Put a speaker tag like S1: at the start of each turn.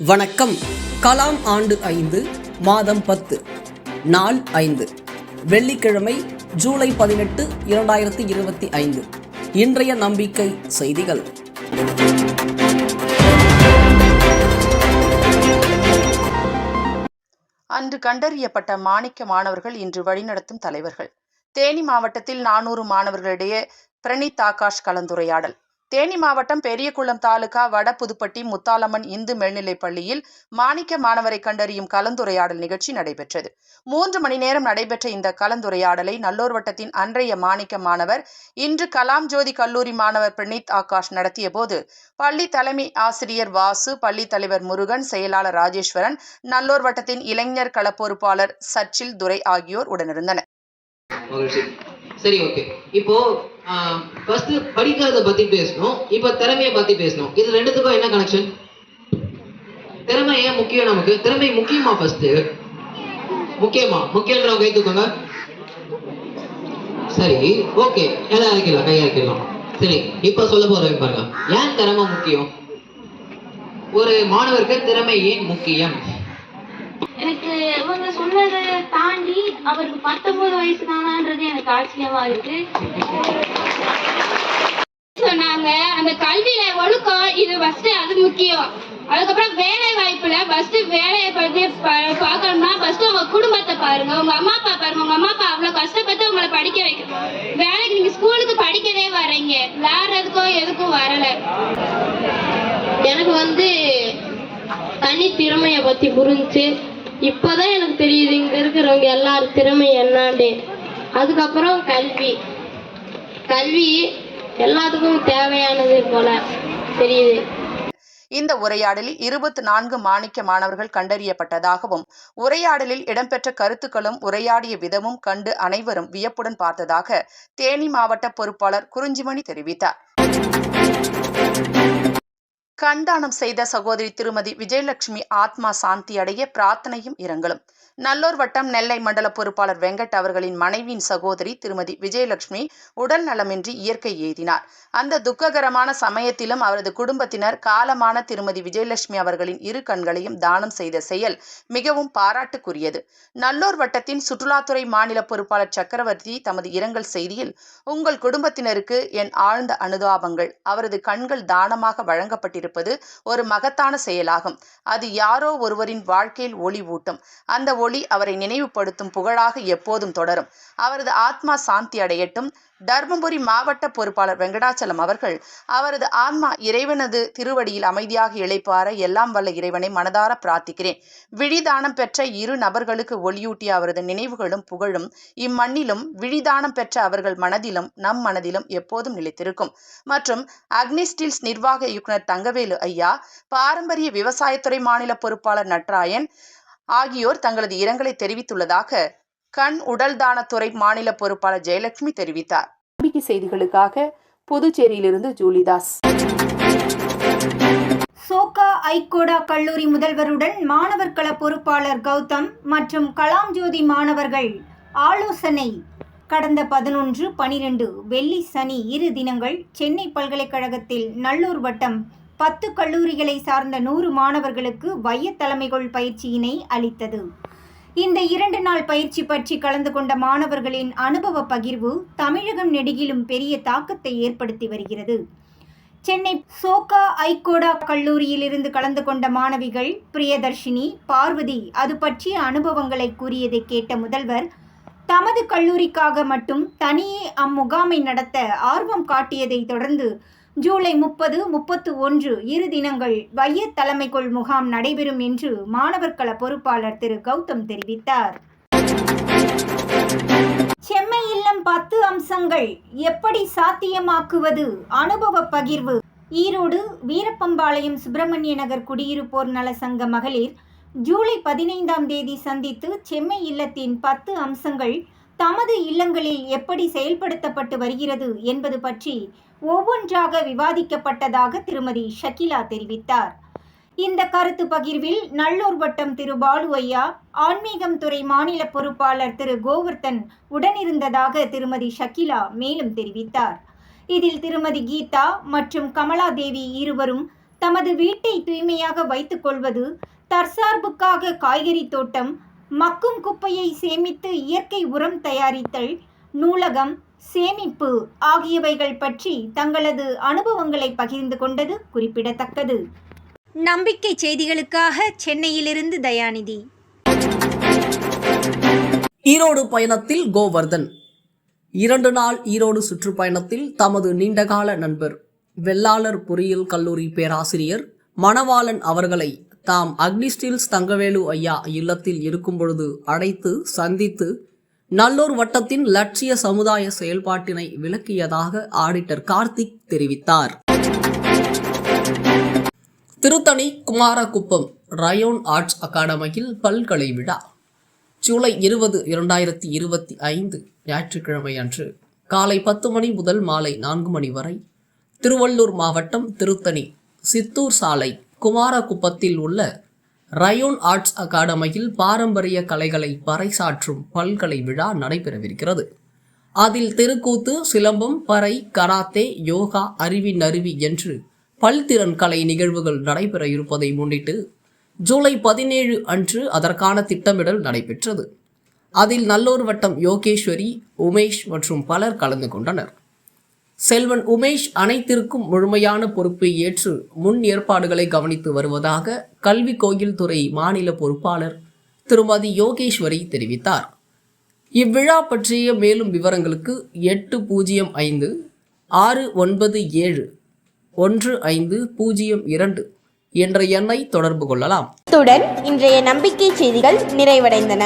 S1: வணக்கம். கலாம் ஆண்டு 5 மாதம் 10 நாள் 5 வெள்ளிக்கிழமை ஜூலை 18, 2025. இன்றைய நம்பிக்கை செய்திகள்.
S2: அன்று கண்டறியப்பட்ட மாணிக்க மாணவர்கள் இன்று வழிநடத்தும் தலைவர்கள். தேனி மாவட்டத்தில் 400 மாணவர்களிடையே பிரணித் ஆகாஷ் கலந்துரையாடல். தேனி மாவட்டம் பெரியகுளம் தாலுகா வட புதுப்பட்டி முத்தாலம்மன் இந்து மேல்நிலைப் பள்ளியில் மாணிக்க மாணவரை கண்டறியும் கலந்துரையாடல் நிகழ்ச்சி நடைபெற்றது. 3 மணி நேரம் நடைபெற்ற இந்த கலந்துரையாடலை நல்லூர் வட்டத்தின் அன்றைய மாணிக்க மாணவர், இன்று கலாம் ஜோதி கல்லூரி மாணவர் பிரணித் ஆகாஷ் நடத்திய போது, பள்ளி தலைமை ஆசிரியர் வாசு, பள்ளி தலைவர் முருகன், செயலாளர் ராஜேஸ்வரன், நல்லூர் வட்டத்தின் இளைஞர் கள பொறுப்பாளர் சச்சில் துரை ஆகியோர் உடனிருந்தனர்.
S3: சரி, ஓகே. இப்போ ஃபர்ஸ்ட் படிக்கிறத பத்தி பேசணும், இப்போ திறமையை பத்தி பேசணும். இது ரெண்டுத்துக்கும் என்ன கனெக்ஷன்? திறமை ஏன் முக்கியம் நமக்கு? திறமை முக்கியமா? ஃபர்ஸ்ட் முக்கியமா? முக்கியன்றவங்க கை தூக்குங்க. சரி, ஓகே, எல்லாம் இறக்கிடலாம், கையா இறக்கிடலாம். சரி, இப்போ சொல்ல போறேன் பாருங்க. ஏன் திறமை முக்கியம்? ஒரு மாணவருக்கு திறமை ஏன் முக்கியம்?
S4: எனக்கு இவங்க சொன்னதை தாண்டி அவருக்கு 19 வயசு தானான்றது எனக்கு ஆச்சரியமா இருக்கு. சொன்னாங்க அந்த கல்வியில ஒழுக்கம் இது ஃபர்ஸ்ட், அது முக்கியம். அதுக்கப்புறம் வேலை வாய்ப்புல ஃபர்ஸ்ட் வேலையை பத்தி பார்க்கணும்னா ஃபர்ஸ்ட் உங்க குடும்பத்தை பாருங்க, உங்க அம்மா அப்பா பாருங்க. உங்க அம்மா அப்பா அவ்வளவு கஷ்டப்பட்டு உங்களை படிக்க வைக்கணும். வேலைக்கு நீங்க ஸ்கூலுக்கு படிக்கவே வர்றீங்க, விளையாடுறதுக்கோ எதுக்கும் வரல. எனக்கு தனி திறமைய பத்தி புரிஞ்சு இப்பதான் எனக்கு தெரியுது இங்க இருக்கிறவங்க எல்லாரும் திறமை என்னாண்டே. அதுக்கப்புறம் கல்வி எல்லாத்துக்கும் தேவையானது போல தெரியுது.
S2: இந்த உரையாடலில் 24 மாணிக்க மாணவர்கள் கண்டறியப்பட்டதாகவும், உரையாடலில் இடம்பெற்ற கருத்துக்களும் உரையாடிய விதமும் கண்டு அனைவரும் வியப்புடன் பார்த்ததாக தேனி மாவட்ட பொறுப்பாளர் குறிஞ்சிமணி தெரிவித்தார். கண்தானம் செய்த சகோதரி திருமதி விஜயலட்சுமி ஆத்மா சாந்தி அடைய பிரார்த்தனையும் இரங்கலும். நல்லூர் வட்டம் நெல்லை மண்டல பொறுப்பாளர் வெங்கட் அவர்களின் மனைவியின் சகோதரி திருமதி விஜயலட்சுமி உடல் நலமின்றி இயற்கை எய்தினார். அந்த துக்ககரமான சமயத்திலும் அவரது குடும்பத்தினர் காலமான திருமதி விஜயலட்சுமி அவர்களின் இரு கண்களையும் தானம் செய்த செயல் மிகவும் பாராட்டுக்குரியது. நல்லூர் வட்டத்தின் சுற்றுலாத்துறை மாநில பொறுப்பாளர் சக்கரவர்த்தி தமது இரங்கல் செய்தியில், உங்கள் குடும்பத்தினருக்கு என் ஆழ்ந்த அனுதாபங்கள். அவரது கண்கள் தானமாக வழங்கப்பட்டிருப்பது ஒரு மகத்தான செயலாகும். அது யாரோ ஒருவரின் வாழ்க்கையில் ஒளி ஊட்டும். அந்த ஒளி அவரை நினைவுபடுத்தும் புகழாக எப்போதும் தொடரும். அவரது ஆத்மா சாந்தி அடையட்டும். தர்மபுரி மாவட்ட பொறுப்பாளர் வெங்கடாச்சலம் அவர்கள், அவரது ஆன்மா இறைவனது திருவடியில் அமைதியாக இளைப்பாற எல்லாம் வல்ல இறைவனை மனதார பிரார்த்திக்கிறேன். விழிதானம் பெற்ற 2 நபர்களுக்கு ஒளியூட்டிய அவரது நினைவுகளும் புகழும் இம்மண்ணிலும், விழிதானம் பெற்ற அவர்கள் மனதிலும் நம் மனதிலும் எப்போதும் நிலைத்திருக்கும். மற்றும் அக்னி ஸ்டீல்ஸ் நிர்வாக இயக்குனர் தங்கவேலு ஐயா, பாரம்பரிய விவசாயத்துறை மாநில பொறுப்பாளர் நட்ராயன் ஆகியோர் தங்களது இரங்கலை தெரிவித்துள்ளதாக கண் உடல் தானத்துறை மாநில பொறுப்பாளர் ஜெயலட்சுமி தெரிவித்தார். நம்பிக்கை செய்திகளுக்காக புதுச்சேரியிலிருந்து ஜூலிதாஸ்.
S5: சோகா ஐகோடா கல்லூரி முதல்வருடன் மாணவர் கள பொறுப்பாளர் கௌதம் மற்றும் கலாம் ஜோதி மாணவர்கள் ஆலோசனை. கடந்த 11, 12 வெள்ளி சனி 2 தினங்கள் சென்னை பல்கலைக்கழகத்தில் நல்லூர் வட்டம் 10 கல்லூரிகளை சார்ந்த 100 மாணவர்களுக்கு வைய தலைமைகள் பயிற்சியினை அளித்தது. இந்த 2 நாள் பயிற்சி பற்றி கலந்து கொண்ட மாணவர்களின் அனுபவ பகிர்வு தமிழகம் நெடுகிலும் பெரிய தாக்கத்தை ஏற்படுத்தி வருகிறது. சென்னை சோகா ஐகோடா கல்லூரியில் இருந்து கலந்து கொண்ட மாணவிகள் பிரியதர்ஷினி, பார்வதி அது பற்றிய அனுபவங்களை கூறியதை கேட்ட முதல்வர், தமது கல்லூரிக்காக மட்டும் தனியே அம்முகாமை நடத்த ஆர்வம் காட்டியதை தொடர்ந்து ஜூலை 30, 31 2 தினங்கள் வைய தலைமைக்குள் முகாம் நடைபெறும் என்று மாணவர் கள பொறுப்பாளர் திரு கௌதம் தெரிவித்தார். செம்மை இல்லம் 10 அம்சங்கள் எப்படி சாத்தியமாக்குவது? அனுபவ பகிர்வு. ஈரோடு வீரப்பம்பாளையம் சுப்பிரமணிய நகர் குடியிருப்போர் நல சங்க மகளிர் ஜூலை 15ஆம் தேதி சந்தித்து செம்மை இல்லத்தின் 10 அம்சங்கள் தமது இல்லங்களில் எப்படி செயல்படுத்தப்பட்டு வருகிறது என்பது பற்றி ஒவ்வொன்றாக விவாதிக்கப்பட்டதாக திருமதி ஷகிலா தெரிவித்தார். இந்த கருத்து பகிர்வில் நல்லூர் வட்டம் திரு பாலு ஐயா, ஆன்மீகம் துறை மாநில பொறுப்பாளர் திரு கோவர்தன் உடனிருந்ததாக திருமதி ஷகிலா மேலும் தெரிவித்தார். இதில் திருமதி கீதா மற்றும் கமலா தேவி இருவரும் தமது வீட்டை தூய்மையாக வைத்துக் கொள்வது, தற்சார்புக்காக காய்கறி தோட்டம், மக்கும் குப்பையை சேமித்து இயற்கை உரம் தயாரித்தல், நூலகம், சேமிப்பு ஆகியவைகள் பற்றி தங்களது அனுபவங்களை பகிர்ந்து கொண்டது குறிப்பிடத்தக்கது. நம்பிக்கை செய்திகளுக்காக சென்னையிலிருந்து தயாநிதி.
S1: ஈரோடு பயணத்தில் கோவர்தன். 2 நாள் ஈரோடு சுற்றுப்பயணத்தில் தமது நீண்டகால நண்பர் வெள்ளாளர் பொறியியல் கல்லூரி பேராசிரியர் மணவாளன் அவர்களை தாம் அக்னிஸ்டீல்ஸ் தங்கவேலு ஐயா இல்லத்தில் இருக்கும் பொழுது அழைத்து சந்தித்து நல்லூர் வட்டத்தின் லட்சிய சமுதாய செயல்பாட்டினை விளக்கியதாக ஆடிட்டர் கார்த்திக் தெரிவித்தார். திருத்தணி குமாரகுப்பம் ரயோன் ஆர்ட்ஸ் அகாடமியில் பல்கலை விழா ஜூலை 20, 2025 ஞாயிற்றுக்கிழமை அன்று காலை 10 மணி முதல் மாலை 4 மணி வரை திருவள்ளூர் மாவட்டம் திருத்தணி சித்தூர் சாலை குமாரகுப்பத்தில் உள்ள ரயோன் ஆர்ட்ஸ் அகாடமியில் பாரம்பரிய கலைகளை பறைசாற்றும் பல்கலை விழா நடைபெறவிருக்கிறது. அதில் தெருக்கூத்து, சிலம்பம், பறை, கராத்தே, யோகா, அறிவின் அருவி என்று பல்திறன் கலை நிகழ்வுகள் நடைபெற இருப்பதை முன்னிட்டு ஜூலை 17 அன்று அதற்கான திட்டமிடல் நடைபெற்றது. அதில் நல்லூர் வட்டம் யோகேஸ்வரி, உமேஷ் மற்றும் பலர் கலந்து கொண்டனர். செல்வன் உமேஷ் அனைத்திற்கும் முழுமையான பொறுப்பை ஏற்று முன் ஏற்பாடுகளை கவனித்து வருவதாக கல்வி கோயில் துறை மாநில பொறுப்பாளர் திருமதி யோகேஸ்வரி தெரிவித்தார். இவ்விழா பற்றிய மேலும் விவரங்களுக்கு 805 697 1502 என்ற எண்ணை தொடர்பு கொள்ளலாம்.
S6: இத்துடன் இன்றைய நம்பிக்கை செய்திகள் நிறைவடைந்தன.